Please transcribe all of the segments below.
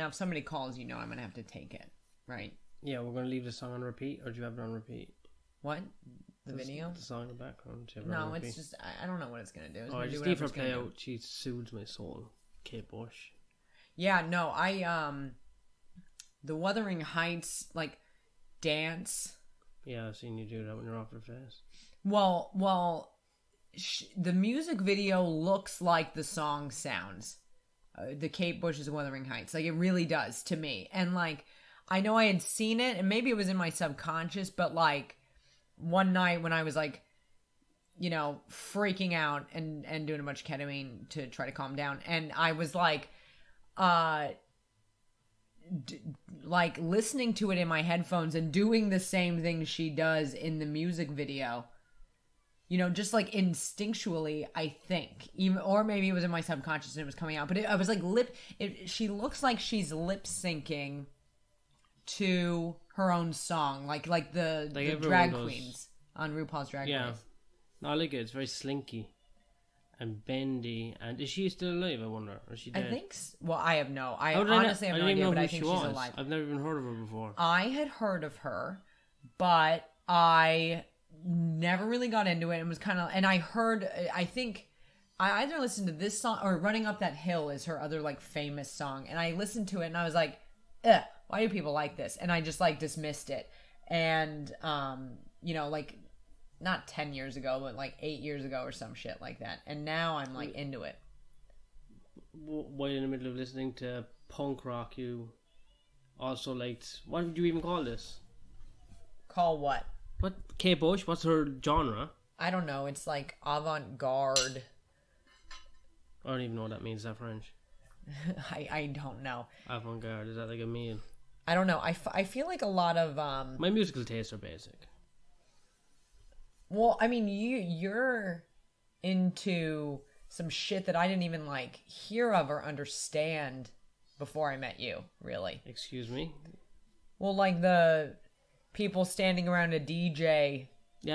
Now, if somebody calls, I'm going to have to take it, right? Yeah, we're going to leave the song on repeat, or do you have it on repeat? What? The video? The song in the background. No, it's just, I don't know what it's going to do. I just leave her play out. She soothes my soul. Kate Bush. Yeah, no, the Wuthering Heights, like, dance. Yeah, I've seen you do that when you're off your face. Well, the music video looks like the song sounds. The Kate Bush's Wuthering Heights. Like, it really does to me. And, like, I know I had seen it, and maybe it was in my subconscious, but, like, one night when I was, like, freaking out and doing a bunch of ketamine to try to calm down, and I was, like, like, listening to it in my headphones and doing the same thing she does in the music video. Just like instinctually, I think, or maybe it was in my subconscious and it was coming out. But I was like she looks like she's lip syncing to her own song, like the drag queens on RuPaul's Drag Race. Yeah, no, I like it. It's very slinky and bendy. And is she still alive? I wonder. Or is she dead? I think. Well, I have no. I honestly have no idea, but I think she's alive. I've never even heard of her before. I had heard of her, but I never really got into it, and was kind of, and I think I either listened to this song or Running Up That Hill is her other like famous song, and I listened to it and I was like, why do people like this? And I just like dismissed it. And like not 10 years ago, but like 8 years ago or some shit like that, and now I'm like into it. While in the middle of listening to punk rock, you also liked, what would you even call this? Call what? What? Kate Bush? What's her genre? I don't know. It's like avant-garde. I don't even know what that means. Is that French? I don't know. Avant-garde. Is that like a meal? I don't know. I feel like a lot of... My musical tastes are basic. Well, I mean, you're into some shit that I didn't even like hear of or understand before I met you, really. Excuse me? Well, like the... people standing around a DJ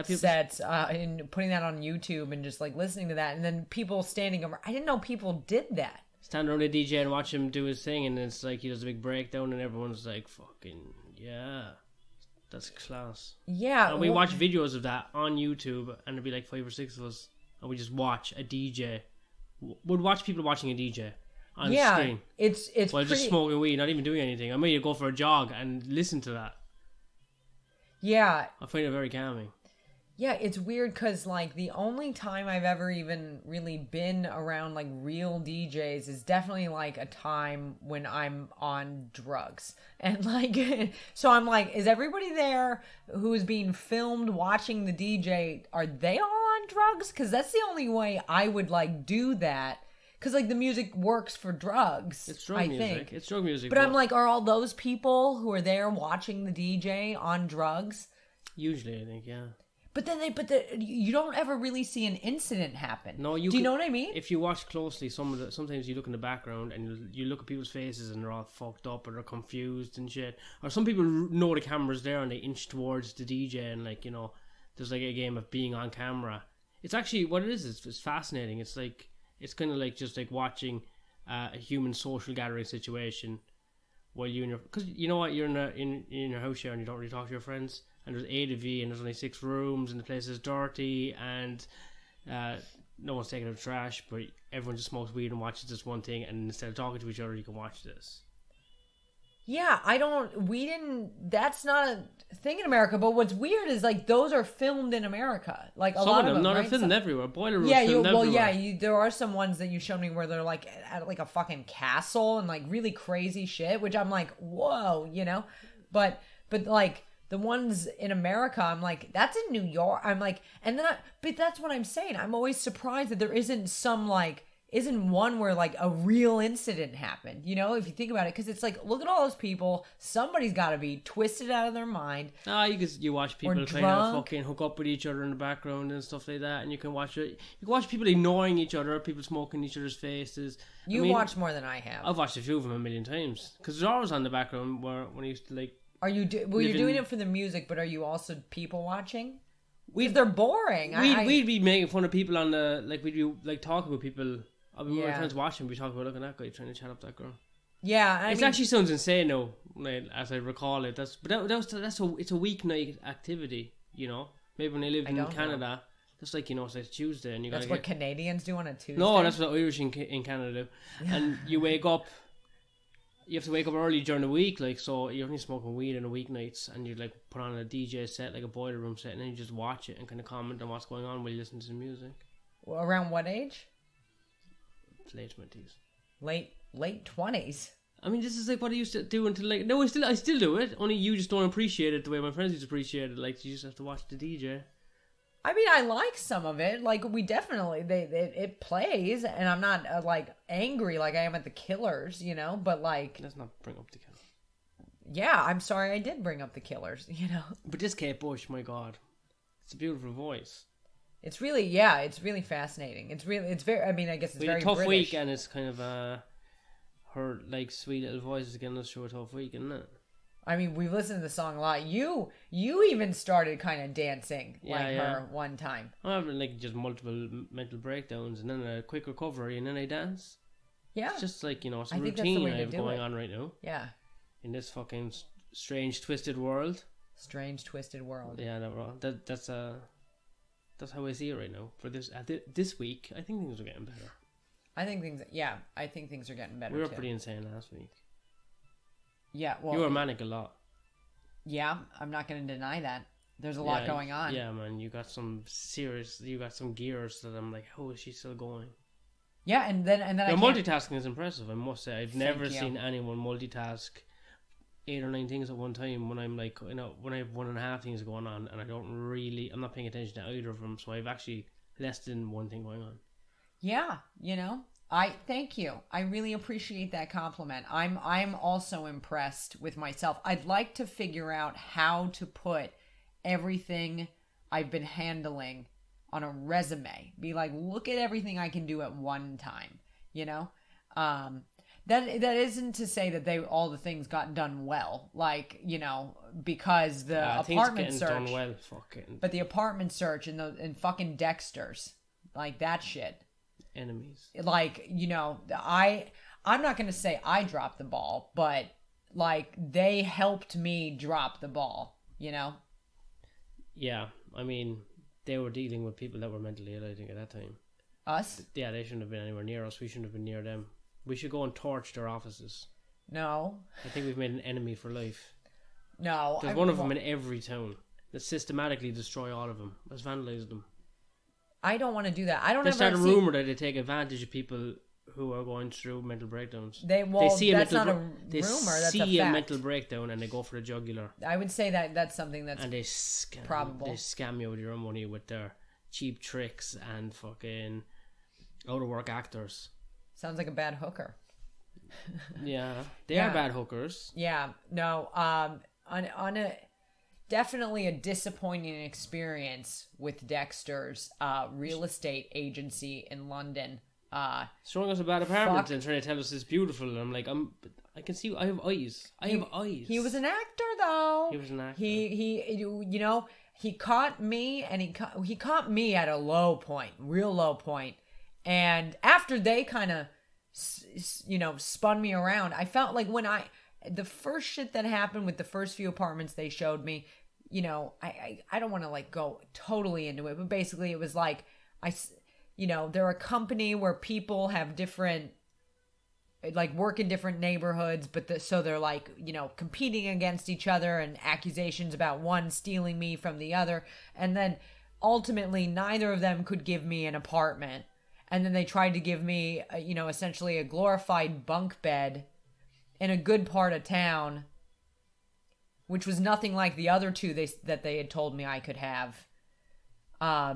sets and putting that on YouTube and just like listening to that, and then people standing around. I didn't know people did that. Stand around a DJ and watch him do his thing, and it's like he does a big breakdown, and everyone's like, "Fucking yeah, that's class." Yeah, and we watch videos of that on YouTube, and there'd be like 5 or 6 of us, and we just watch a DJ. Would watch people watching a DJ on screen. It's while just smoking weed, not even doing anything. I might go for a jog and listen to that. Yeah. I find it very calming. Yeah, it's weird because, like, the only time I've ever even really been around, like, real DJs is definitely, like, a time when I'm on drugs. And, like, so I'm like, is everybody there who's being filmed watching the DJ, are they all on drugs? Because that's the only way I would, like, do that. Because, like, the music works for drugs. It's drug music. Think. It's drug music. But I'm like, are all those people who are there watching the DJ on drugs? Usually, I think, yeah. But then you don't ever really see an incident happen. No, do you know what I mean? If you watch closely, sometimes you look in the background and you look at people's faces and they're all fucked up or they're confused and shit. Or some people know the camera's there and they inch towards the DJ and, like, there's like a game of being on camera. It's actually what it is. It's fascinating. It's like, it's kind of like just like watching a human social gathering situation while you and your, because you know what, you're in your house share and you don't really talk to your friends, and there's 8 of you and there's only 6 rooms and the place is dirty and no one's taking out trash, but everyone just smokes weed and watches this one thing, and instead of talking to each other you can watch this. Yeah, that's not a thing in America, but what's weird is, like, those are filmed in America. Like, a lot of them, not right? filmed everywhere. Boiler Room's filmed everywhere. Well, yeah, there are some ones that you showed me where they're, like, at, like, a fucking castle and, like, really crazy shit, which I'm like, whoa, But, like, the ones in America, I'm like, that's in New York. I'm like, and then, but that's what I'm saying. I'm always surprised that there isn't some, like, isn't one where, like, a real incident happened, if you think about it, because it's like, look at all those people, somebody's got to be twisted out of their mind. You watch people trying to fucking hook up with each other in the background and stuff like that, and you can watch it. You can watch people ignoring each other, people smoking in each other's faces. Watch more than I have. I've watched a few of them a million times, because there's always on the background when I used to, like... You're doing it for the music, but are you also people watching? They're boring. We'd be making fun of people on the, like, we'd be, like, talking about people. I'll be more times watching, we talk about, look at that guy trying to chat up that girl. Yeah, It actually sounds insane now, like, as I recall it. It's a weeknight activity, you know. Maybe when I lived in Canada, that's like, you know, it's like Tuesday, and that's what Canadians do on a Tuesday. No, that's what Irish in Canada do. And you wake up. You have to wake up early during the week, like, so you're only smoking weed on the weeknights, and you like put on a DJ set, like a boiler room set, and then you just watch it and kind of comment on what's going on while you listen to the music. Well, around what age? Late 20s. Late 20s. I mean, this is like what I used to do until like no, I still do it. Only you just don't appreciate it the way my friends used to appreciate it. Like, you just have to watch the DJ. I mean, I like some of it. Like, we definitely it plays, and I'm not like angry like I am at the Killers, you know. But like, let's not bring up the Killers. Yeah, I'm sorry I did bring up the Killers, you know. But this Kate Bush, my God, it's a beautiful voice. It's really fascinating. It's very. I mean, I guess it's very a tough British. week, and it's kind of her like sweet little voice is getting us through a tough week, isn't it? I mean, we've listened to the song a lot. You even started kind of dancing her one time. I'm having like just multiple mental breakdowns and then a quick recovery and then I dance. Yeah. It's just like, you know, some routine I have going on right now. Yeah. In this fucking strange, twisted world. Strange, twisted world. Yeah, that's how I see it right now. For this week, I think things are getting better. I think things are getting better. We were pretty insane last week. Yeah, well, you were manic a lot. Yeah, I'm not going to deny that. There's a lot going on. Yeah, man, you got some gears that I'm like, how is she still going? Yeah, and then your multitasking is impressive, I must say. I've never seen anyone multitask 8 or 9 things at one time when I'm like, you know, when I have 1.5 things going on and I'm not paying attention to either of them, so I've actually less than one thing going on. Yeah, you know. I thank you. I really appreciate that compliment. I'm also impressed with myself. I'd like to figure out how to put everything I've been handling on a resume. Be like, look at everything I can do at one time, you know? That isn't to say that all the things got done well, like, you know, because the apartment search done well, but the apartment search and fucking Dexter's, like that shit. Enemies. Like, you know, I'm not going to say I dropped the ball, but like they helped me drop the ball, you know? Yeah, I mean, they were dealing with people that were mentally ill, I think, at that time. Us? Yeah, they shouldn't have been anywhere near us. We shouldn't have been near them. We should go and torch their offices. No. I think we've made an enemy for life. No. There's one of them in every town. Let's systematically destroy all of them. Let's vandalize them. I don't want to do that. I don't. They start a rumor that they take advantage of people who are going through mental breakdowns. That's not a rumor. That's a fact. See a mental breakdown and they go for the jugular. I would say that's something that's probable. They scam you with your money with their cheap tricks and fucking out of work actors. Sounds like a bad hooker. Yeah, they are bad hookers. Yeah, no. On a. Definitely a disappointing experience with Dexter's real estate agency in London. Showing us a bad apartment and trying to tell us it's beautiful. And I'm like, I can see. I have eyes. He was an actor, though. He was an actor. He you know, he caught me, and he caught me at a low point, real low point. And after they kind of, you know, spun me around, I felt like the first shit that happened with the first few apartments they showed me, you know, I don't want to like go totally into it, but basically it was like, you know, they're a company where people have different, like work in different neighborhoods, but so they're like, you know, competing against each other and accusations about one stealing me from the other. And then ultimately neither of them could give me an apartment. And then they tried to give me, you know, essentially a glorified bunk bed in a good part of town, which was nothing like the other two that they had told me I could have,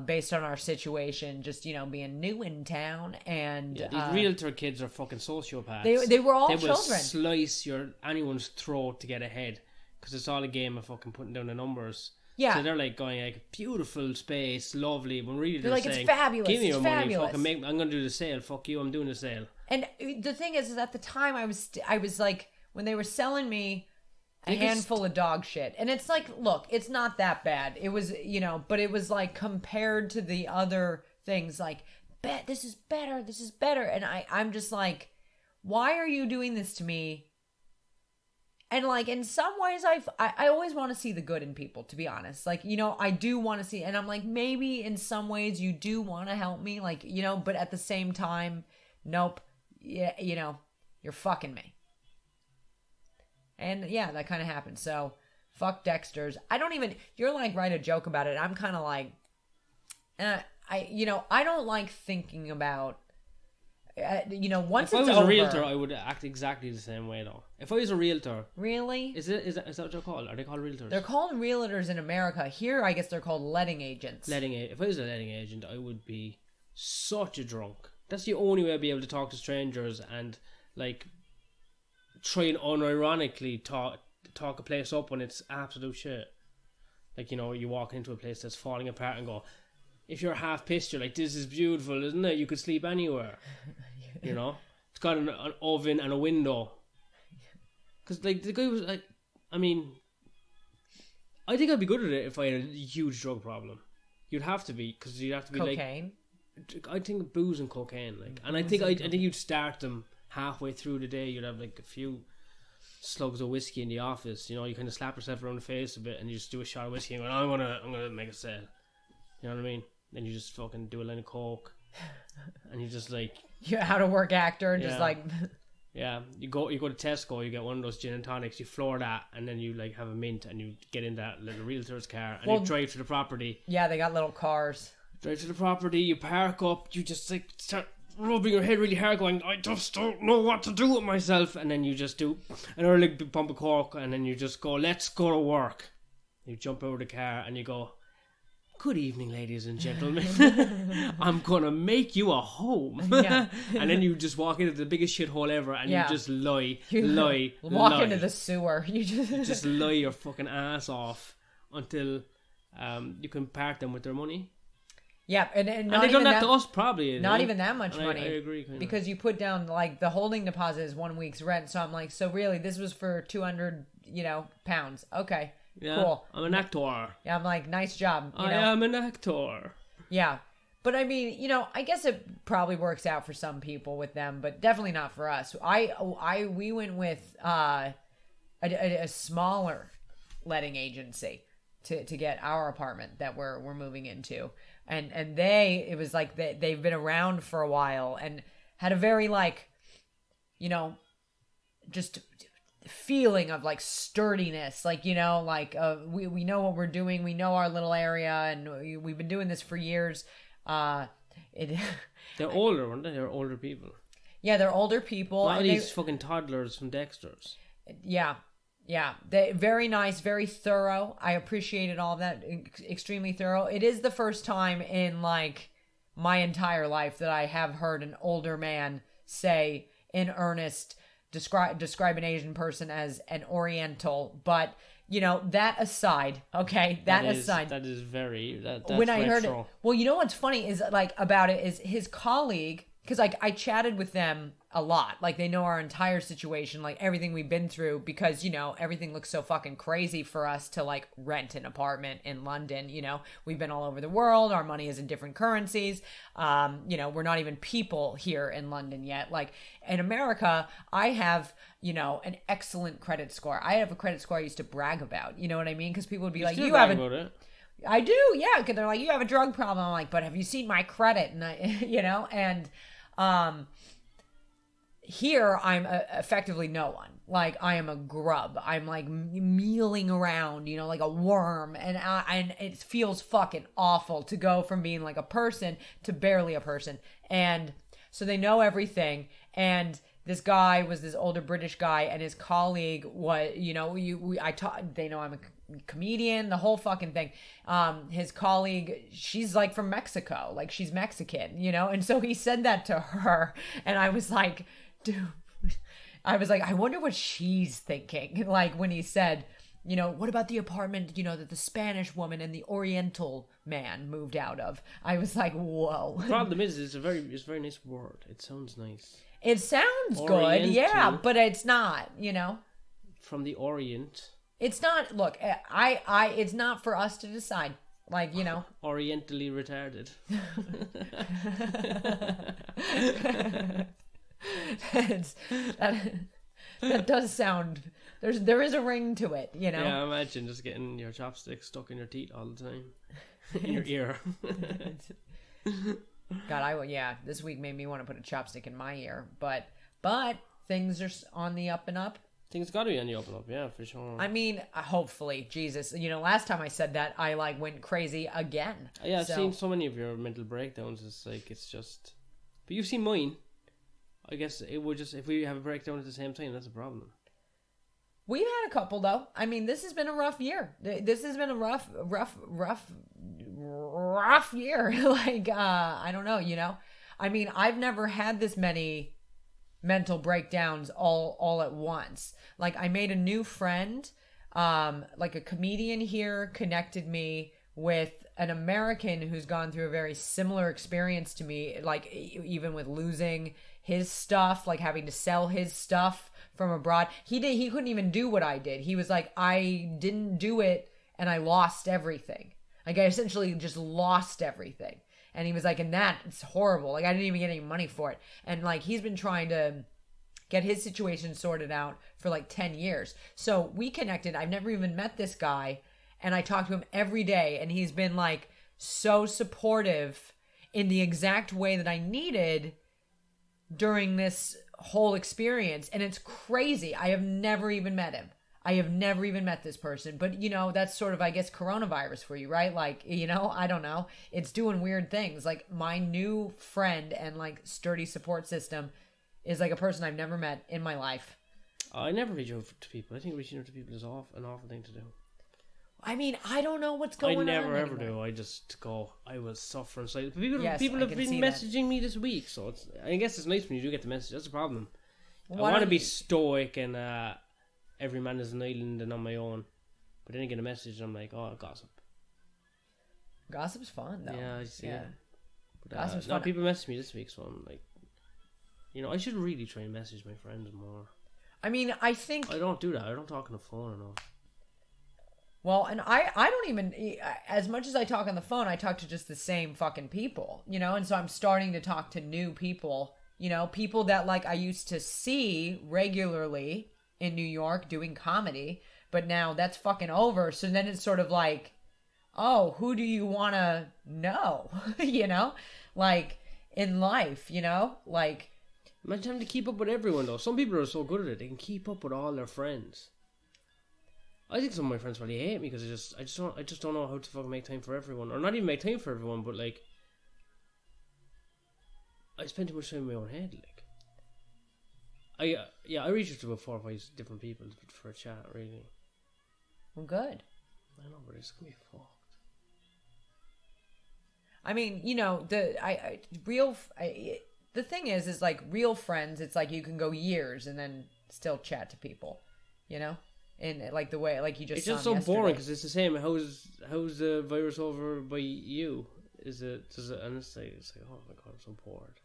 based on our situation, just, you know, being new in town. And these realtor kids are fucking sociopaths. They were all children. They will slice anyone's throat to get ahead, because it's all a game of fucking putting down the numbers. Yeah. So they're like going like, beautiful space, lovely, when really they're like, saying, it's fabulous. Give me your money, fucking I'm gonna do the sale. Fuck you, I'm doing the sale. And the thing is at the time I was like, when they were selling me a handful of dog shit, and it's like, look, it's not that bad. It was, you know, but it was like compared to the other things, like, this is better, and I'm just like, why are you doing this to me? And like in some ways, I always want to see the good in people, to be honest. Like, you know, I do want to see, and I'm like, maybe in some ways you do want to help me, like, you know, but at the same time, nope, yeah, you know, you're fucking me. And yeah, that kind of happened. So fuck Dexter's. I don't even, you're like, write a joke about it. I'm kind of like, I don't like thinking about, you know, once if it's I was over, a realtor, I would act exactly the same way though. If I was a realtor, really, is that what they're called? Are they called realtors? they're called realtors in America. Here, I guess they're called letting agents. If I was a letting agent, I would be such a drunk. That's the only way I'd be able to talk to strangers and like try and unironically talk a place up when it's absolute shit. Like, you know, you walk into a place that's falling apart and go, if you're half pissed, you're like, this is beautiful, isn't it? You could sleep anywhere. You know? It's got an oven and a window. Because, like, the guy was like, I mean, I think I'd be good at it if I had a huge drug problem. You'd have to be, because you'd have to be cocaine? Like, I think booze and cocaine, like, and I think you'd start them halfway through the day. You'd have like a few slugs of whiskey in the office. You know, you kind of slap yourself around the face a bit, and you just do a shot of whiskey and go, I'm gonna make a sale. You know what I mean? Then you just fucking do a line of coke, and you just like, you're out of work actor, and just like. Yeah, you go to Tesco, you get one of those gin and tonics, you floor that, and then you like have a mint, and you get in that little realtor's car, and you drive to the property. Yeah, they got little cars. Drive to the property, you park up, you just like start rubbing your head really hard, going, I just don't know what to do with myself, and then you just do another big pump of cork, and then you just go, let's go to work. You jump out of the car, and you go, good evening, ladies and gentlemen. I'm gonna make you a home. Yeah. And then you just walk into the biggest shithole ever, and you just lie. Walk into the sewer. You just lie your fucking ass off until you can part them with their money. Yeah, and they've done that to us probably. Not even that much money. I agree. Because you put down, like, the holding deposit is 1 week's rent. So I'm like, so really, this was for 200, pounds. Okay. Yeah, cool. I'm an actor. Yeah, I'm like, nice job. I am an actor. Yeah. But I mean, I guess it probably works out for some people with them, but definitely not for us. We went with a smaller letting agency to get our apartment that we're moving into. And it was like they've been around for a while and had a very like, just feeling of like sturdiness, like, we know what we're doing, we know our little area, and we've been doing this for years. They're older, weren't they? They're older people. Yeah, they're older people. Not these fucking toddlers from Dexter's. Yeah, they very nice, very thorough. I appreciated all of that. Extremely thorough. It is the first time in like my entire life that I have heard an older man say in earnest, describe an Asian person as an Oriental. But that aside, okay, that is very that's when I retro. heard it. Well, what's funny is like about it is his colleague, because like I chatted with them a lot, like they know our entire situation, like everything we've been through, because everything looks so fucking crazy for us to like rent an apartment in London. We've been all over the world, our money is in different currencies. We're not even people here in London yet. Like in America, I have an excellent credit score. I have a credit score I used to brag about. You know what I mean? Because people would be like, you have it. I do, yeah. Because they're like, you have a drug problem. I'm like, but have you seen my credit? And here I'm effectively no one. Like I am a grub. I'm like mealing around, like a worm, and it feels fucking awful to go from being like a person to barely a person. And so they know everything. And this guy was this older British guy, and his colleague was, they know I'm a comedian, the whole fucking thing. His colleague, she's like from Mexico, like she's Mexican, and so he said that to her, and I was like, dude, I wonder what she's thinking, like when he said, what about the apartment, that the Spanish woman and the Oriental man moved out of? I was like, whoa. The problem is, it's a very nice word. It sounds nice. It sounds good, yeah, but it's not, From the Orient. It's not, look, it's not for us to decide. Like, Orientally retarded. That's, that, that does sound... There is a ring to it, you know? Yeah, imagine just getting your chopsticks stuck in your teeth all the time. In your ear. God, this week made me want to put a chopstick in my ear. But things are on the up and up. Things got to be on the up and up, yeah, for sure. I mean, hopefully, Jesus. You know, last time I said that, I went crazy again. Yeah, I've seen so many of your mental breakdowns. It's just... But you've seen mine. I guess it would just... If we have a breakdown at the same time, that's a problem. We've had a couple, though. I mean, this has been a rough year. This has been a rough year. I don't know, you know? I mean, I've never had this many mental breakdowns all at once. I made a new friend, a comedian here connected me with an American who's gone through a very similar experience to me, even with losing his stuff, having to sell his stuff from abroad. He couldn't even do what I did. He was like, I didn't do it and I lost everything. I essentially just lost everything. And he was like, and it's horrible. I didn't even get any money for it. And he's been trying to get his situation sorted out for 10 years. So we connected. I've never even met this guy. And I talk to him every day. And he's been so supportive in the exact way that I needed during this whole experience. And it's crazy. I have never even met him. I have never even met this person. But, that's sort of, I guess, coronavirus for you, right? I don't know. It's doing weird things. My new friend and, sturdy support system is, a person I've never met in my life. I never reach out to people. I think reaching out to people is an awful thing to do. I mean, I don't know what's going on. I never ever do. I just go, I will suffer inside. People have been messaging me this week, so I guess it's nice when you do get the message. That's the problem. I want to be stoic and every man is an island and on my own. But then I get a message and I'm like, oh, gossip. Gossip's fun, though. Yeah, I see it. But, Gossip's fun. People messaged me this week, so I'm like, I should really try and message my friends more. I mean, I think... I don't do that. I don't talk on the phone enough. Well, and I don't even... As much as I talk on the phone, I talk to just the same fucking people, And so I'm starting to talk to new people, people that, I used to see regularly in New York doing comedy, but now that's fucking over. So then it's sort of oh, who do you want to know? In life, Imagine having to keep up with everyone, though. Some people are so good at it; they can keep up with all their friends. I think some of my friends probably hate me because I just don't know how to fucking make time for everyone, or not even make time for everyone, but I spend too much time in my own head. I reached out to about 4 or 5 different people for a chat. Really. Well, good. I know, but it's gonna be fucked. I mean, the thing is real friends. It's you can go years and then still chat to people, and the way you just. It's just so boring because it's the same. How's the virus over by you? Does it? And it's like oh my god, I'm so bored.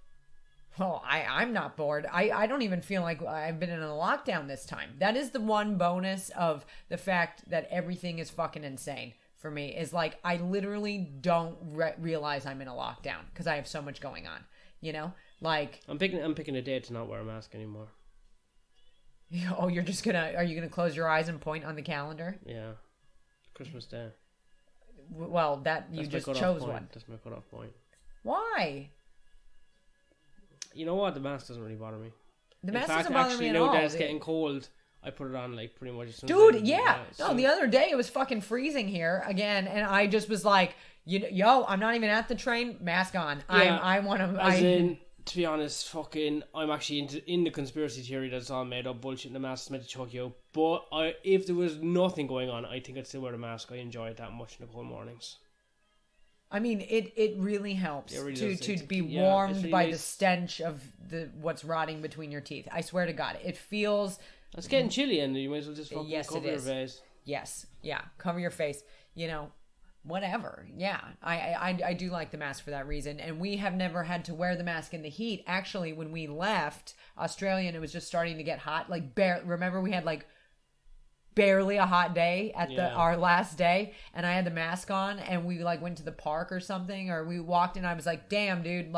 Well, I'm not bored. I don't even feel like I've been in a lockdown this time. That is the one bonus of the fact that everything is fucking insane for me. Is I literally don't realize I'm in a lockdown because I have so much going on. I'm picking a day to not wear a mask anymore. Oh, are you gonna close your eyes and point on the calendar? Yeah, Christmas Day. Well, you just chose one. That's my cutoff point. Why? You know what? The mask doesn't really bother me. The mask doesn't bother me at all. Now that it's getting cold, I put it on pretty much as soon Dude, as yeah. No, the other day it was fucking freezing here again, and I just was like, I'm not even at the train. Mask on. Yeah, I want to. To be honest, I'm actually in the conspiracy theory that's all made up bullshit. And the mask is meant to choke you out. But if there was nothing going on, I think I'd still wear the mask. I enjoy it that much in the cold mornings. I mean, it really helps to be warmed really by the stench of what's rotting between your teeth. I swear to God, it feels... It's getting chilly and you might as well just cover your face. Yes, yeah, cover your face. Whatever. Yeah, I do like the mask for that reason. And we have never had to wear the mask in the heat. Actually, when we left Australia and it was just starting to get hot, remember we had barely a hot day at our last day, and I had the mask on, and we went to the park or something, or we walked and I was like, damn dude,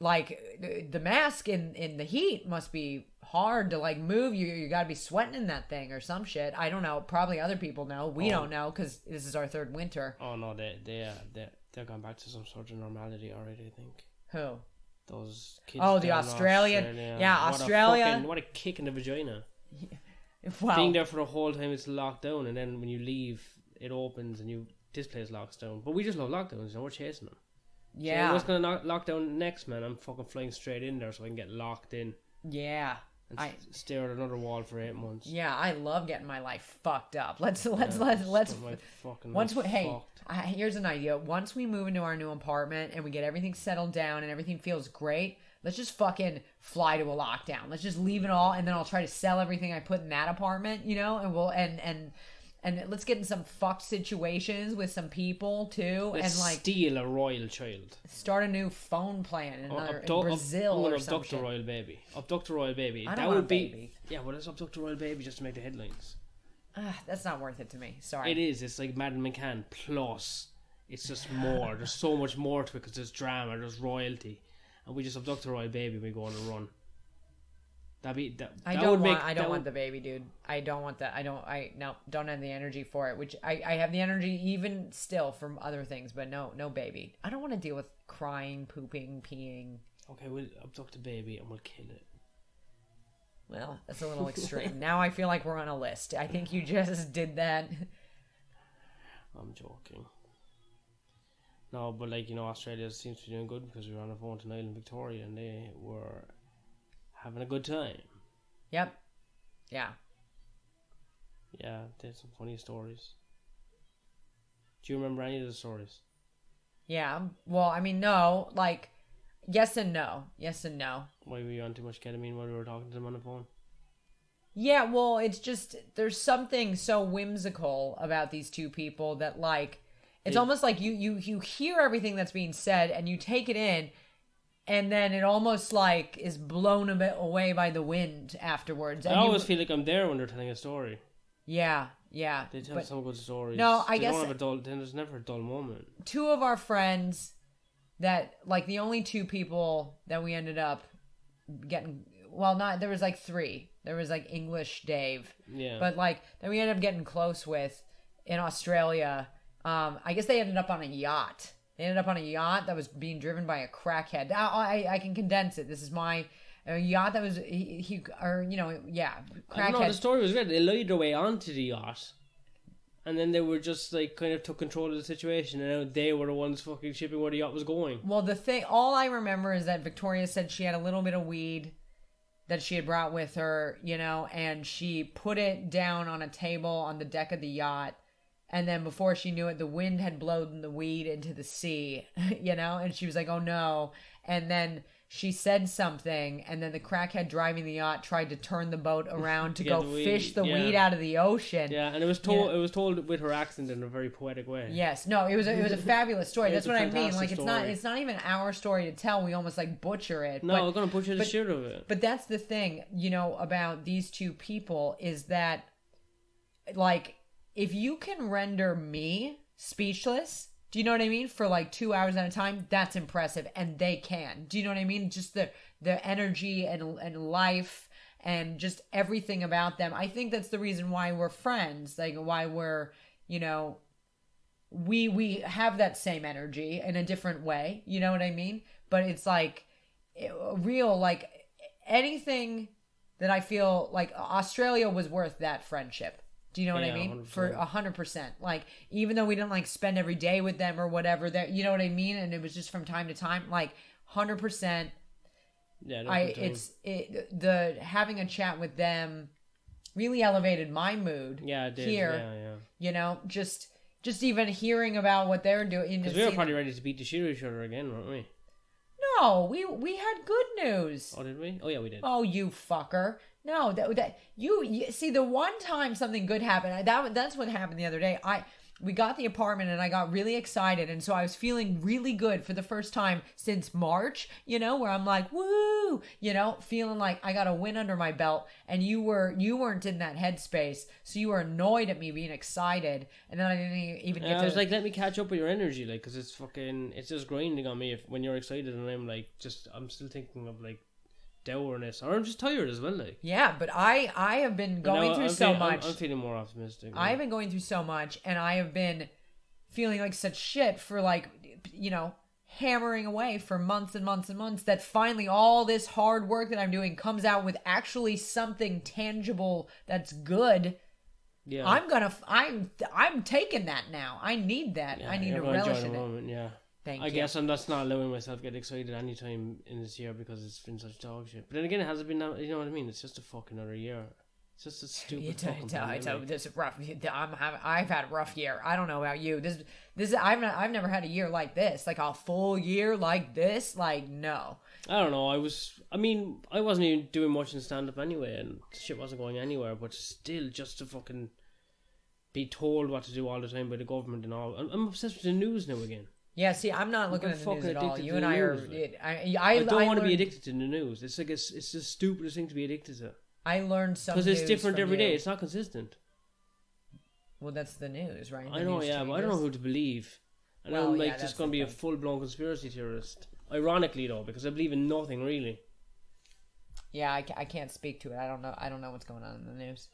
like the mask in the heat must be hard to like move. You got to be sweating in that thing or some shit. I don't know. Probably other people know. We don't know because this is our third winter. Oh no, they're gone back to some sort of normality already. I think. Who? Those kids. Oh, the Australian. Yeah, Australia. What a kick in the vagina. Wow. Being there for the whole time it's locked down, and then when you leave, it opens and this place locks down. But we just love lockdowns. We're chasing them. Yeah. So what's gonna lock down next, man? I'm fucking flying straight in there so I can get locked in. Yeah. And stare at another wall for 8 months. Yeah, I love getting my life fucked up. Let's here's an idea. Once we move into our new apartment and we get everything settled down and everything feels great, let's just fucking fly to a lockdown. Let's just leave it all, and then I'll try to sell everything I put in that apartment, and we'll and let's get in some fucked situations with some people too, let's and like steal a royal child. Start a new phone plan in Brazil or something. Abduct a royal baby. Abduct a royal baby. I don't want a baby. Yeah, well, let's abduct a royal baby just to make the headlines. That's not worth it to me. Sorry. It is. It's like Madeleine McCann plus. It's just more. There's so much more to it because there's drama, there's royalty, and we just abduct a royal baby and we go on a run. I don't want the baby, dude. I don't want that. Don't have the energy for it. Which I have the energy even still from other things, but no baby. I don't want to deal with crying, pooping, peeing. Okay, we'll abduct a baby and we'll kill it. Well, that's a little extreme. Now I feel like we're on a list. I think you just did that. I'm joking. No, but Australia seems to be doing good because we were on the phone to Niall and Victoria and they were having a good time. Yep. Yeah. Yeah, there's some funny stories. Do you remember any of the stories? Yeah. Well, I mean, no. Like, yes and no. Yes and no. Why were you on too much ketamine while we were talking to them on the phone? Yeah, well, it's just, there's something so whimsical about these two people that, like, it's almost like you hear everything that's being said and you take it in, and then it almost like is blown a bit away by the wind afterwards. And I always feel like I'm there when they're telling a story. Yeah. They tell some good stories. No, I guess there's never a dull moment. Two of our friends that, like, the only two people that we ended up getting, well, there was like three. There was like English Dave. Yeah. But like, that we ended up getting close with in Australia. I guess they ended up on a yacht. They ended up on a yacht that was being driven by a crackhead. Now, I can condense it. This is my yacht that was crackhead. I don't know, the story was good. They lied their way onto the yacht, and then they were just like kind of took control of the situation, and now they were the ones fucking shipping where the yacht was going. Well, all I remember is that Victoria said she had a little bit of weed that she had brought with her, and she put it down on a table on the deck of the yacht. And then before she knew it, the wind had blown the weed into the sea, and she was like, oh no. And then she said something, and then the crackhead driving the yacht tried to turn the boat around to go fish the weed out of the ocean. Yeah, and it was told with her accent in a very poetic way. Yes. No, it was a fabulous story. That's what I mean. Like, it's not even our story to tell. We almost like butcher it. No, we're going to butcher the shit of it. But that's the thing, about these two people is that, like, if you can render me speechless, do you know what I mean? For like 2 hours at a time, that's impressive. And they can. Do you know what I mean? Just the energy and life and just everything about them. I think that's the reason why we're friends. Like, why we're, we have that same energy in a different way. You know what I mean? But it's like real, like anything that I feel like Australia was worth that friendship. Do you know what I mean? 100%. For 100%. Like, even though we didn't like spend every day with them or whatever, you know what I mean? And it was just from time to time, like 100%. Yeah. Having a chat with them really elevated my mood. Yeah, it did. Here. Yeah. Just even hearing about what they're doing. Because we were probably ready to beat the shit out of each other again, weren't we? No, we had good news. Oh, did we? Oh, yeah, we did. Oh, you fucker. No, that you see, the one time something good happened, that's what happened the other day. we got the apartment and I got really excited. And so I was feeling really good for the first time since March, where I'm like, woo, feeling like I got a win under my belt. And you weren't in that headspace. So you were annoyed at me being excited. And then I didn't even get to... I was like, let me catch up with your energy, like, because it's just grinding on me when you're excited and I'm like, I'm still thinking of like dourness, or I'm just tired as well, like. Yeah, but I have been going through so much. I'm feeling more optimistic. I've been going through so much, and I have been feeling like such shit for like, hammering away for months and months and months, that finally all this hard work that I'm doing comes out with actually something tangible that's good. Yeah. I'm taking that now. I need that. Yeah, I need to relish in it. Moment, yeah. Thank you. I guess I'm just not allowing myself to get excited any time in this year because it's been such dog shit. But then again, it hasn't been that, you know what I mean? It's just a fucking another year. It's just a stupid fucking thing. This is rough. I've had a rough year. I don't know about you. I've never had a year like this, like a full year like this. Like, no. I don't know. I wasn't even doing much in stand up anyway, and shit wasn't going anywhere. But still, just to fucking be told what to do all the time by the government and all. I'm obsessed with the news now again. Yeah, see, I'm not looking at the news at all. You and I are. I don't want to be addicted to the news. It's like it's the stupidest thing to be addicted to. I learned something because it's different every day. It's not consistent. Well, that's the news, right? I know, yeah, but I don't know who to believe. And I'm like just going to be a full-blown conspiracy theorist. Ironically, though, because I believe in nothing really. Yeah, I can't speak to it. I don't know what's going on in the news.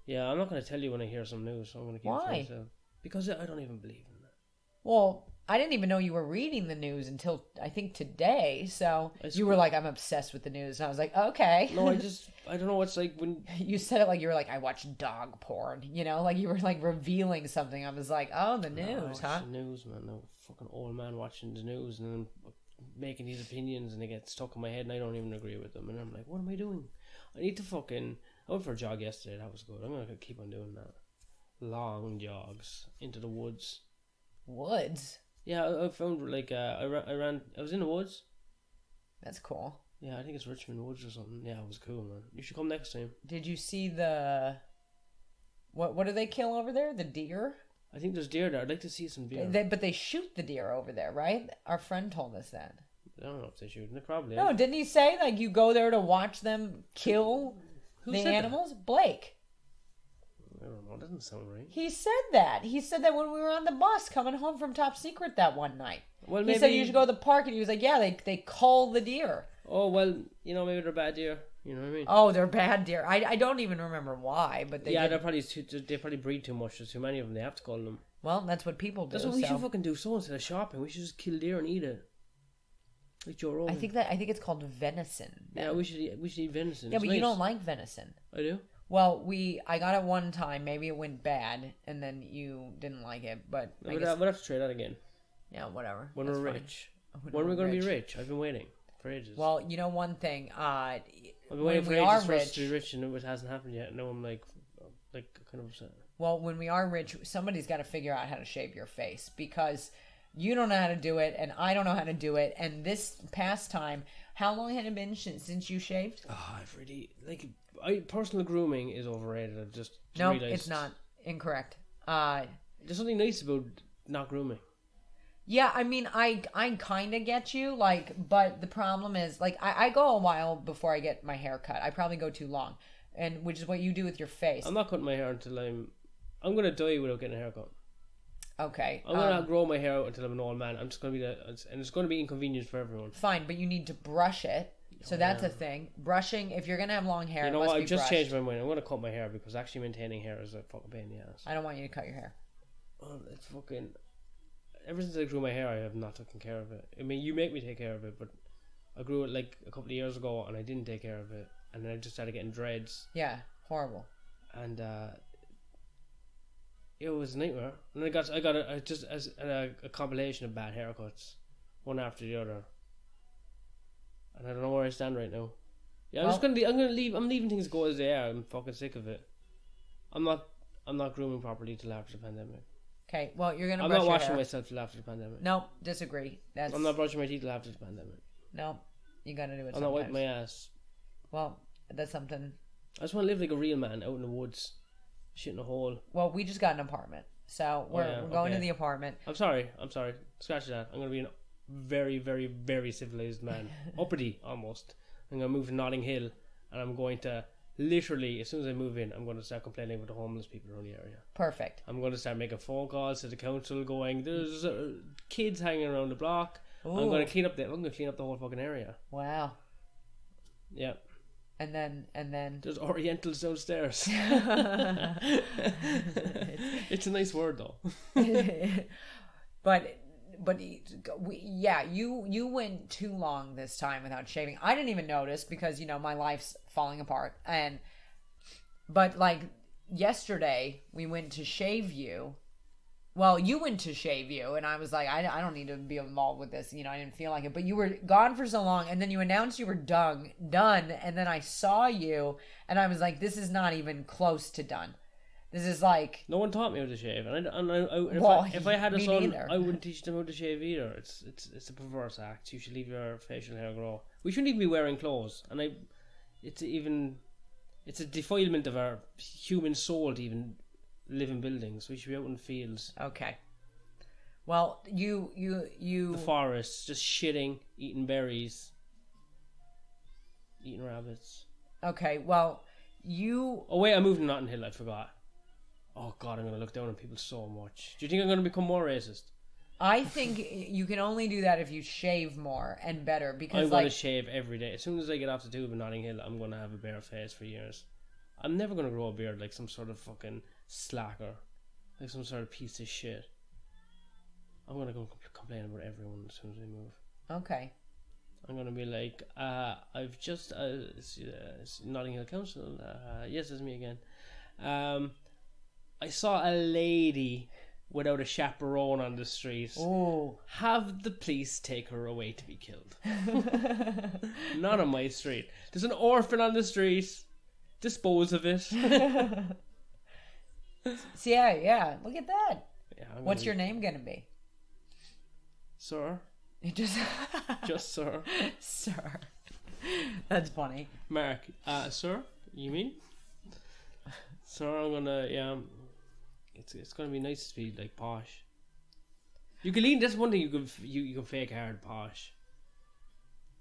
Yeah, I'm not going to tell you when I hear some news. So I'm going to keep it to myself because I don't even believe in that. Well, I didn't even know you were reading the news until I think today. So you were like, I'm obsessed with the news. And I was like, okay. No, I don't know what's like when... You said it like you were like, I watch dog porn. Like you were like revealing something. I was like, oh, the news, huh? The news, man. No fucking old man watching the news and then making these opinions and they get stuck in my head and I don't even agree with them. And I'm like, what am I doing? I need to fucking... I went for a jog yesterday. That was good. I'm going to keep on doing that. Long jogs into the woods. Woods? Yeah, I found like I was in the woods. That's cool. Yeah, I think it's Richmond Woods or something. Yeah, it was cool, man. You should come next time. Did you see the what do they kill over there? The deer? I think there's deer there. I'd like to see some deer. But they shoot the deer over there, right? Our friend told us that. I don't know if they shoot. They probably. No, didn't he say like you go there to watch them kill the animals? That? Blake. I don't know. It doesn't sound right. He said that. He said that when we were on the bus coming home from Top Secret that one night. Well, he said you should go to the park, and he was like, yeah, they cull the deer. Oh, well, maybe they're bad deer. You know what I mean? Oh, they're bad deer. I don't even remember why, but they they probably breed too much. There's too many of them. They have to cull them. Well, that's what people do. That's what we should fucking do. So instead of shopping, we should just kill deer and eat it. Like Joe Rogan. I think it's called venison. Yeah, we should eat venison. Yeah, but nice. You don't like venison. I do. Well, I got it one time. Maybe it went bad, and then you didn't like it. But we'll have to try that again. Yeah, whatever. When we're rich. When are we going to be rich? I've been waiting for ages. Well, one thing. I've been waiting for ages for us to be rich, and it hasn't happened yet. No, I'm like kind of upset. Well, when we are rich, somebody's got to figure out how to shave your face because you don't know how to do it, and I don't know how to do it. And this past time, how long had it been since you shaved? Oh, I've really personal grooming is overrated. I've just realized. It's not. Incorrect. There's something nice about not grooming. Yeah, I mean, I kind of get you, but the problem is, I go a while before I get my hair cut. I probably go too long, and which is what you do with your face. I'm not cutting my hair until I'm going to die without getting a haircut. Okay. I'm going to grow my hair out until I'm an old man. I'm just going to be and it's going to be inconvenient for everyone. Fine, but you need to brush it. So that's a thing. Brushing, if you're going to have long hair, you know what? I've just changed my mind. I'm going to cut my hair because actually maintaining hair is a fucking pain in the ass. I don't want you to cut your hair. Oh, it's fucking... Ever since I grew my hair, I have not taken care of it. I mean, you make me take care of it, but I grew it like a couple of years ago and I didn't take care of it. And then I just started getting dreads. Yeah, horrible. And it was a nightmare. And I got a compilation of bad haircuts, one after the other. And I don't know where I stand right now. Yeah, I'm leaving things go as they are. I'm fucking sick of it. I'm not grooming properly till after the pandemic. Okay, well, you're gonna. I'm not washing myself till after the pandemic. No, disagree. I'm not brushing my teeth till after the pandemic. No, you gotta do it. I'm not wiping my ass. Well, that's something. I just want to live like a real man out in the woods, shit in a hole. Well, we just got an apartment, So we're going to the apartment. I'm sorry. Scratch that. I'm going to be a very, very, very civilized man. Uppity, almost. I'm going to move to Notting Hill, and I'm going to literally, as soon as I move in, I'm going to start complaining about the homeless people around the area. Perfect. I'm going to start making phone calls to the council, going, there's kids hanging around the block. Ooh. I'm going to clean up the whole fucking area. Wow. Yeah. And then there's Orientals downstairs. It's a nice word though. but you went too long this time without shaving. I didn't even notice because my life's falling apart. But like yesterday we went to shave you. Well, you went to shave you, and I was like, I don't need to be involved with this. I didn't feel like it. But you were gone for so long, and then you announced you were done, and then I saw you, and I was like, this is not even close to done. This is like... No one taught me how to shave, if I had a son, neither. I wouldn't teach them how to shave either. It's a perverse act. You should leave your facial hair grow. We shouldn't even be wearing clothes, and it's a defilement of our human soul to even live in buildings. We should be out in fields. Okay. Well, you the forests, just shitting, eating berries, eating rabbits. Okay. Well, you. Oh wait, I moved to Notting Hill. I forgot. Oh God, I'm gonna look down on people so much. Do you think I'm gonna become more racist? I think you can only do that if you shave more and better. Because I'm gonna shave every day. As soon as I get off the tube in Notting Hill, I'm gonna have a bare face for years. I'm never gonna grow a beard like some sort of fucking slacker, like some sort of piece of shit. I'm gonna go complain about everyone as soon as I move. Okay. I'm gonna be like, I've just it's Notting Hill Council. Yes, it's me again. I saw a lady without a chaperone on the street. Oh. Have the police take her away to be killed. Not on my street. There's an orphan on the street. Dispose of it. So yeah. Look at that. Yeah, what's your name gonna be? Sir. Just sir. Sir. That's funny. Mark. Sir? You mean? Sir, I'm gonna it's gonna be nice to be like posh. You can lean. That's one thing you can fake hard posh.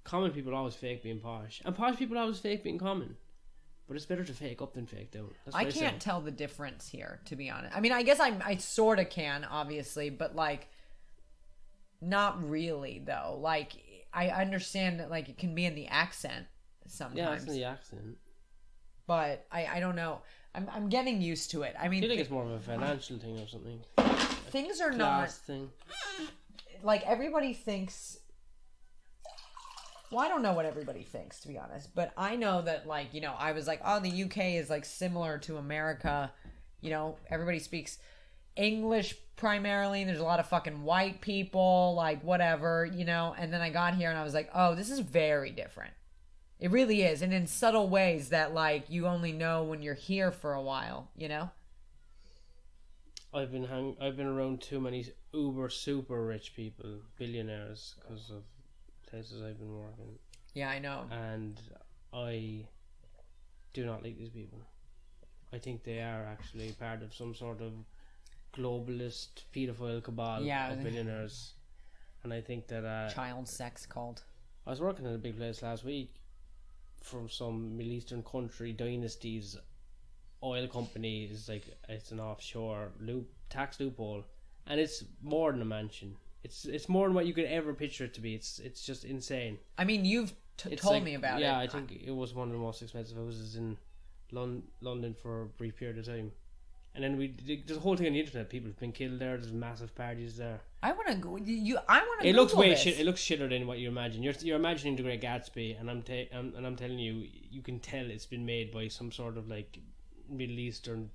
Common people always fake being posh, and posh people always fake being common. But it's better to fake up than fake down. I can't tell the difference here, to be honest. I mean, I guess I sort of can, obviously, but like, not really though. Like, I understand that like it can be in the accent sometimes. Yeah, it's in the accent. But I don't know. I'm getting used to it. I mean, I think it's more of a financial thing or something. Things are not thing. Like everybody thinks. Well, I don't know what everybody thinks, to be honest, but I know that, like, I was like, oh, the UK is like similar to America. Everybody speaks English primarily. And there's a lot of fucking white people, like whatever, And then I got here and I was like, oh, this is very different. It really is, and in subtle ways that like you only know when you're here for a while, I've been around too many uber super rich people, billionaires, because of places I've been working. Yeah, I know. And I do not like these people. I think they are actually part of some sort of globalist pedophile cabal of billionaires. And I think that child sex cult. I was working in a big place last week from some Middle Eastern country dynasties. Oil company is like, it's an offshore tax loophole, and it's more than a mansion. It's more than what you could ever picture it to be. It's just insane. I mean, you've told me about it. Yeah, I think it was one of the most expensive houses in London for a brief period of time. And then there's a whole thing on the internet. People have been killed there. There's massive parties there. I want to go. I want to. It looks way shit. It looks shitter than what you imagine. You're imagining The Great Gatsby, and I'm telling you, you can tell it's been made by some sort of like Middle Eastern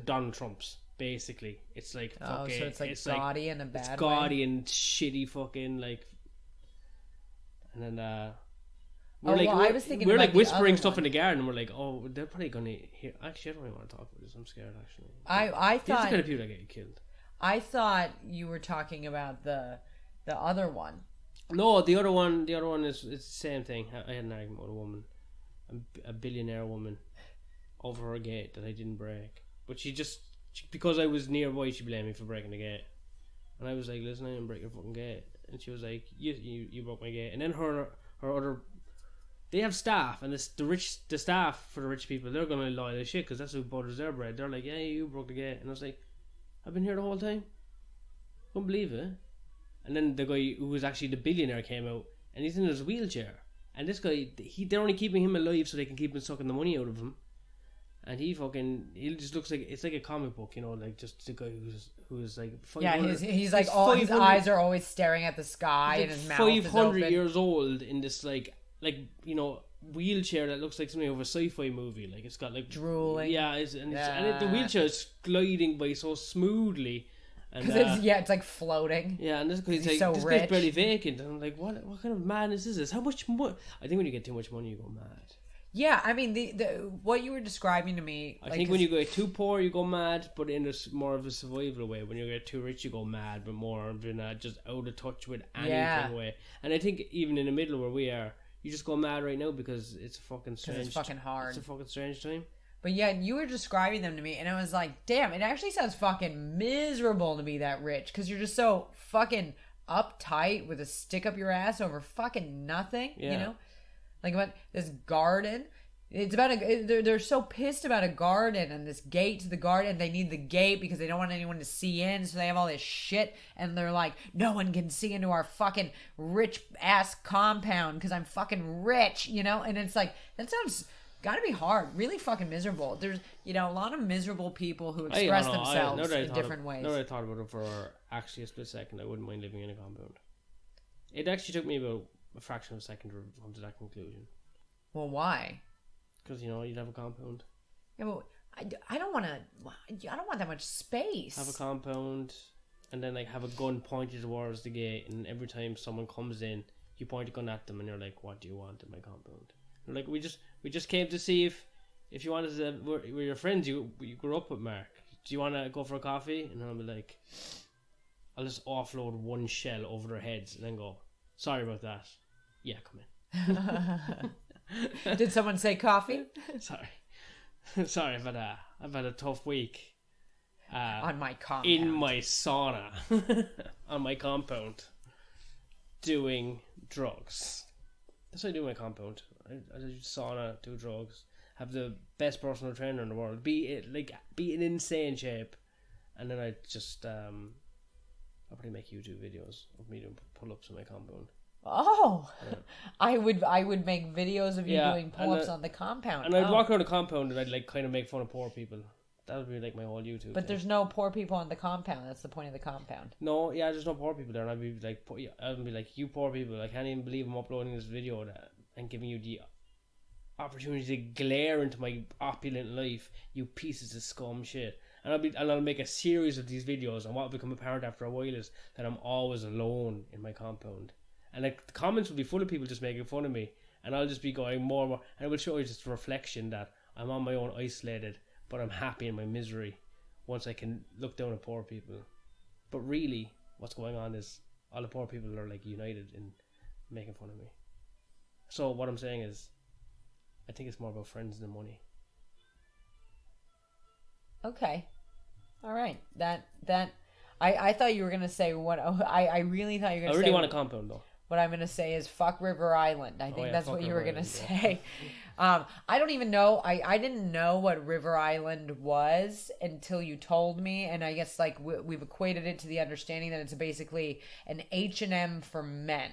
Donald Trumps. Basically, it's like fucking. So it's like gaudy in a bad way. It's gaudy and shitty, fucking like. And then I was thinking we're like whispering stuff in the garden, and we're like, oh, they're probably gonna hear. Actually, I don't really want to talk about this. I'm scared. Actually, I thought these are the kind of people that get killed. I thought you were talking about the other one. No, the other one is it's the same thing. I had an argument with a woman, a billionaire woman, over her gate that I didn't break, but she just because I was nearby, she blamed me for breaking the gate. And I was like, listen, I didn't break your fucking gate. And she was like, you broke my gate. And then her other, they have staff, and the staff for the rich people, they're gonna lie their shit because that's who butters their bread. They're like, yeah, you broke the gate. And I was like, I've been here the whole time. Couldn't believe it. And then the guy who was actually the billionaire came out, and he's in his wheelchair. And this guy, they're only keeping him alive so they can keep him sucking the money out of him. And he just looks like, it's like a comic book, you know, like just the guy who's like, he's like, all his eyes are always staring at the sky, and his mouth is 500 open. years old in this like you know, wheelchair that looks like something of a sci-fi movie. Like it's got like drooling. Yeah, the wheelchair is gliding by so smoothly. Because it's like floating. Yeah, and this guy's like, so this rich. guy's barely vacant. And I'm like, what kind of madness is this? How much more? I think when you get too much money, you go mad. Yeah, I mean, the what you were describing to me... I think when you get too poor, you go mad, but in more of a survival way. When you get too rich, you go mad, but more of in a just out of touch with anything way. And I think even in the middle where we are, you just go mad right now because it's a fucking strange... Because it's fucking hard. It's a fucking strange time. But yeah, you were describing them to me, and I was like, damn, it actually sounds fucking miserable to be that rich, because you're just so fucking uptight with a stick up your ass over fucking nothing, you know? Like about this garden. It's about they're so pissed about a garden and this gate to the garden. They need the gate because they don't want anyone to see in, so they have all this shit, and they're like, no one can see into our fucking rich ass compound because I'm fucking rich, you know? And it's like, that sounds gotta be hard, really fucking miserable. There's, you know, a lot of miserable people who express themselves in different ways. Now that I thought about it for actually a split second, I wouldn't mind living in a compound. It actually took me about a fraction of a second to come to that conclusion. Well, why? Because, you know, you'd have a compound. Yeah, but I don't want that much space. Have a compound, and then like have a gun pointed towards the gate, and every time someone comes in, you point a gun at them, and you're like, "What do you want in my compound?" And like, we just came to see if you wanted to. We're your friends. You grew up with Mark. Do you want to go for a coffee? And I'll be like, I'll just offload one shell over their heads, and then go, "Sorry about that." Yeah, come in. Did someone say coffee? Sorry, I've had a tough week. On my compound. In my sauna. On my compound. Doing drugs. That's what I do in my compound. I do sauna, do drugs, have the best personal trainer in the world, be in insane shape, and then I just I'll probably make YouTube videos of me doing pull-ups in my compound. Oh, yeah. I would make videos of you doing pull-ups on the compound. And I'd walk around the compound and I'd like kind of make fun of poor people. That would be like my whole YouTube But thing. There's no poor people on the compound. That's the point of the compound. No, yeah, there's no poor people there. And I'd be like, you poor people, I can't even believe I'm uploading this video and giving you the opportunity to glare into my opulent life, you pieces of scum shit. And I'll make a series of these videos, and what will become apparent after a while is that I'm always alone in my compound. And like the comments will be full of people just making fun of me, and I'll just be going more and more, and it will show you just a reflection that I'm on my own, isolated, but I'm happy in my misery once I can look down at poor people. But really, what's going on is all the poor people are like united in making fun of me. So what I'm saying is, I think it's more about friends than money. Okay, all right. That I thought you were gonna say what I really thought you were gonna say. I really want a compound though. What I'm going to say is fuck River Island. I think that's what you were going to say. I don't even know. I didn't know what River Island was until you told me. And I guess like we've equated it to the understanding that it's basically an H&M for men.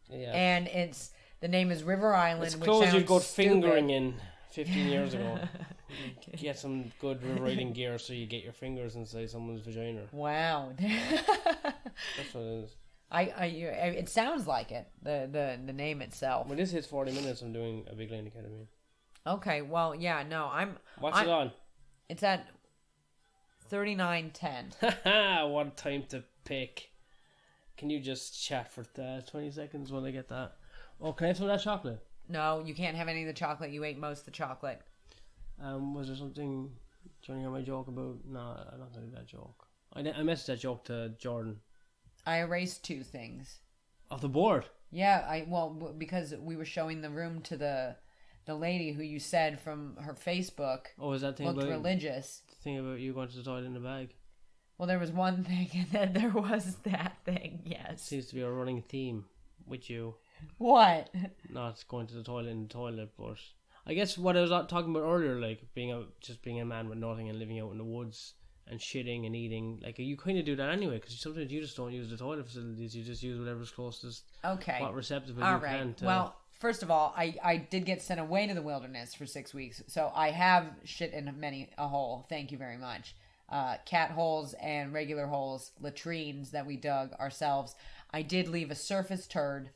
Yeah. And the name is River Island. It's clothes you got fingering in 15 years ago. Get some good riding gear so you get your fingers inside someone's vagina. Wow. That's what it is. It sounds like it, the name itself. When this hits 40 minutes, I'm doing a big line of ketamine. Okay, well, yeah, no, What's it on? It's at 39:10. Haha, what time to pick. Can you just chat for 20 seconds while I get that? Oh, can I have some of that chocolate? No, you can't have any of the chocolate. You ate most of the chocolate. Was there something... Do you want to hear my joke about... No, I'm not going to do that joke. I messaged that joke to Jordan. I erased 2 things. Off the board? Yeah, because we were showing the room to the lady who you said from her Facebook looked religious. thing about you going to the toilet in a bag? Well, there was one thing, and then there was that thing. Yes. Seems to be a running theme with you. What? Not going to the toilet in the toilet, but I guess what I was talking about earlier, like being a man with nothing and living out in the woods and shitting and eating, like you kind of do that anyway, because sometimes you just don't use the toilet facilities, you just use whatever's closest. Okay. What receptacle all you right. can to. Well, first of all, I did get sent away to the wilderness for 6 weeks, so I have shit in many a hole. Thank you very much. Cat holes and regular holes, latrines that we dug ourselves. I did leave a surface turd.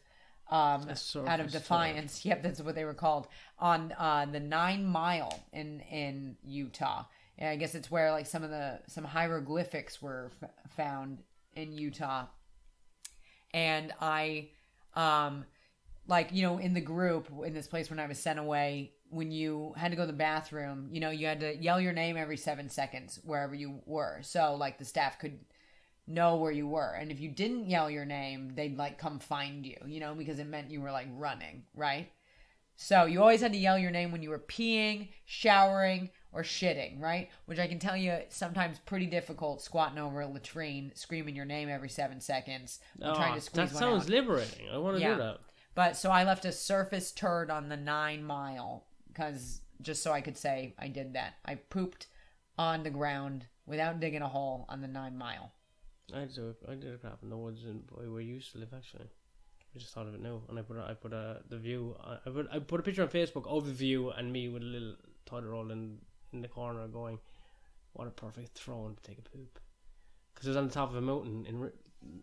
Out of defiance. Turd. Yep, that's what they were called. On the 9 Mile in Utah. And I guess it's where like some hieroglyphics were found in Utah. And I, like, you know, in the group in this place when I was sent away, when you had to go to the bathroom, you know, you had to yell your name every 7 seconds wherever you were. So like the staff could know where you were. And if you didn't yell your name, they'd like come find you, you know, because it meant you were like running, right? So you always had to yell your name when you were peeing, showering, or shitting, right? Which I can tell you sometimes pretty difficult, squatting over a latrine, screaming your name every 7 seconds, or trying to squeeze that one sounds out. liberating. I want to do that. But so I left a surface turd on the 9 Mile, because just so I could say I did that. I pooped on the ground without digging a hole on the 9 Mile. I did a crap in the woods where we used to live, actually. I just thought of it now, and I put the view. I put a picture on Facebook of the view and me with a little toilet roll in the corner, going, "What a perfect throne to take a poop," because it was on the top of a mountain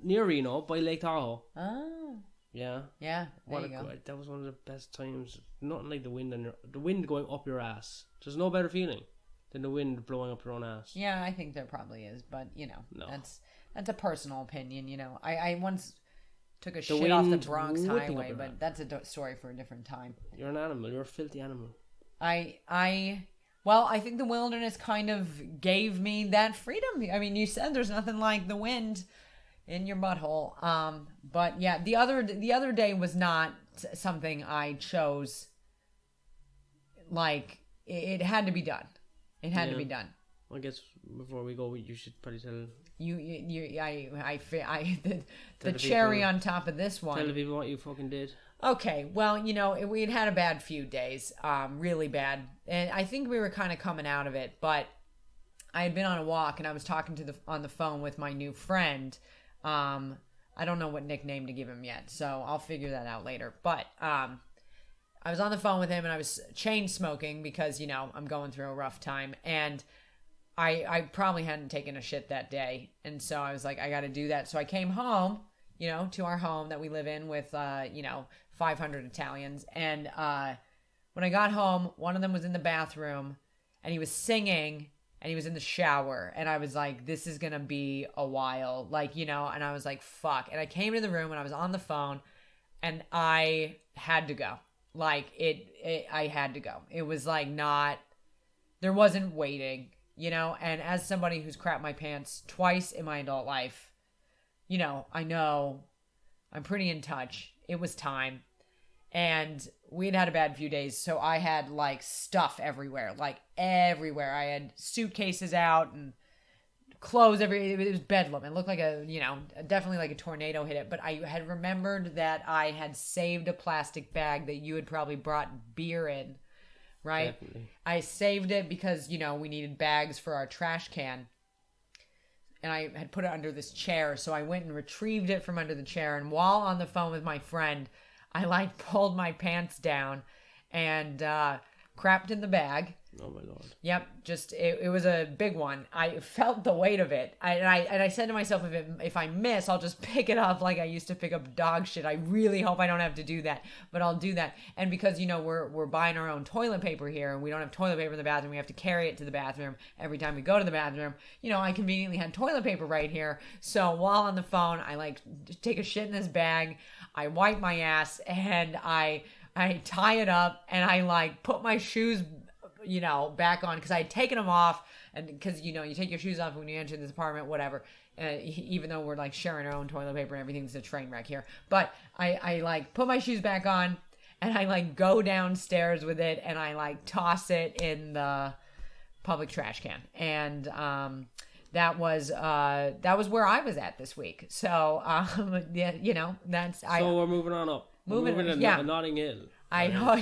near Reno by Lake Tahoe. Oh. Yeah. Yeah. There you go. That was one of the best times. Nothing like the wind going up your ass. There's no better feeling than the wind blowing up your own ass. Yeah, I think there probably is, but you know, that's a personal opinion. You know, I once took a shit off the Bronx Highway, but that's a story for a different time. You're an animal. You're a filthy animal. Well, I think the wilderness kind of gave me that freedom. I mean, you said there's nothing like the wind in your butthole. But yeah, the other day was not something I chose. Like it had to be done. It had to be done. I guess before we go, you should probably tell the cherry on top of this one. Tell the people what you fucking did. Okay, well, you know, we'd had a bad few days, really bad, and I think we were kind of coming out of it. But I had been on a walk, and I was talking on the phone with my new friend. I don't know what nickname to give him yet, so I'll figure that out later. But I was on the phone with him, and I was chain smoking because, you know, I'm going through a rough time, and I probably hadn't taken a shit that day, and so I was like, I got to do that. So I came home, you know, to our home that we live in with, 500 Italians, and when I got home, one of them was in the bathroom, and he was singing, and he was in the shower, and I was like, this is gonna be a while, like, you know, and I was like, fuck, and I came into the room, and I was on the phone, and I had to go, like, I had to go. It was like there wasn't waiting, you know, and as somebody who's crapped my pants twice in my adult life, you know I'm pretty in touch. It was time. And we'd had a bad few days, so I had, like, stuff everywhere. Like, everywhere. I had suitcases out and clothes it was bedlam. It looked like definitely like a tornado hit it. But I had remembered that I had saved a plastic bag that you had probably brought beer in, right? Definitely. I saved it because, you know, we needed bags for our trash can. And I had put it under this chair, so I went and retrieved it from under the chair. And while on the phone with my friend, I, like, pulled my pants down and crapped in the bag. Oh, my Lord. Yep, just, it was a big one. I felt the weight of it. And I said to myself, if I miss, I'll just pick it up like I used to pick up dog shit. I really hope I don't have to do that, but I'll do that. And because, you know, we're buying our own toilet paper here, and we don't have toilet paper in the bathroom, we have to carry it to the bathroom every time we go to the bathroom. You know, I conveniently had toilet paper right here. So while on the phone, I, like, take a shit in this bag, I wipe my ass, and I tie it up, and I, like, put my shoes, you know, back on, because I had taken them off, and because, you know, you take your shoes off when you enter this apartment, whatever, even though we're, like, sharing our own toilet paper and everything's a train wreck here, but I like, put my shoes back on, and I, like, go downstairs with it, and I, like, toss it in the public trash can. And that was where I was at this week. So yeah, you know, So we're moving on up. Moving to Notting Hill. I know.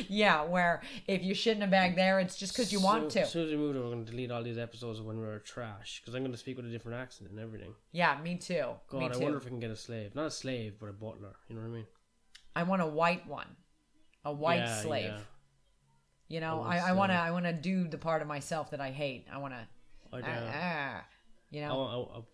Yeah, where if you shit in a bag there, it's just because you want to. As soon as we move, we're going to delete all these episodes of when we were trash, because I'm going to speak with a different accent and everything. Yeah, me too. God, me too. I wonder if I can get a slave. Not a slave, but a butler. You know what I mean? I want a white one, a white slave. Yeah. You know, I want to do the part of myself that I hate. I want to. You know,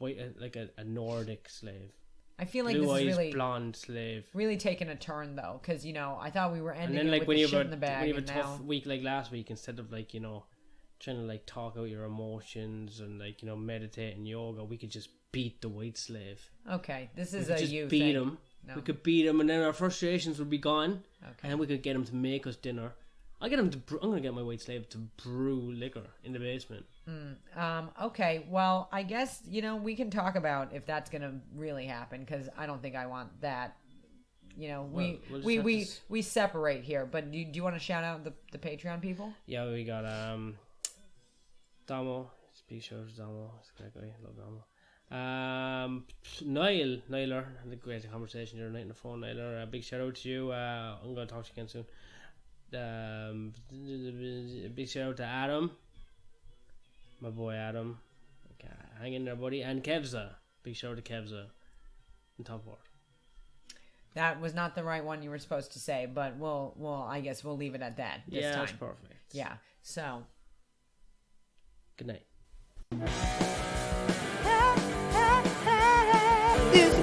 a Nordic slave. I feel like Blue this is eyes, really blonde slave. Really taking a turn though, because you know I thought we were ending and then, it with the shit in the bag. When you have a tough week like last week, instead of like, you know, trying to like talk out your emotions and like, you know, meditate and yoga, we could just beat the white slave. Okay, this is a you beat thing. him. No. We could beat him, and then our frustrations would be gone. Okay. And then we could get him to make us dinner. I'm gonna get my white slave to brew liquor in the basement. Okay, well, I guess, you know, we can talk about if that's gonna really happen, because I don't think I want that. You know, we separate here, but do you want to shout out the Patreon people? Yeah, we got Damo. Big shout out to Damo. It's a great guy. Love Damo. Nyler, had a great conversation the other night on the phone. Nyler, big shout out to you. I'm gonna talk to you again soon. Big shout out to Adam, my boy Adam. Okay, hang in there, buddy. And Kevza, big shout out to Kevza in Top 4. That was not the right one you were supposed to say, but we'll I guess we'll leave it at that this time. That's perfect. Yeah, so good night. It's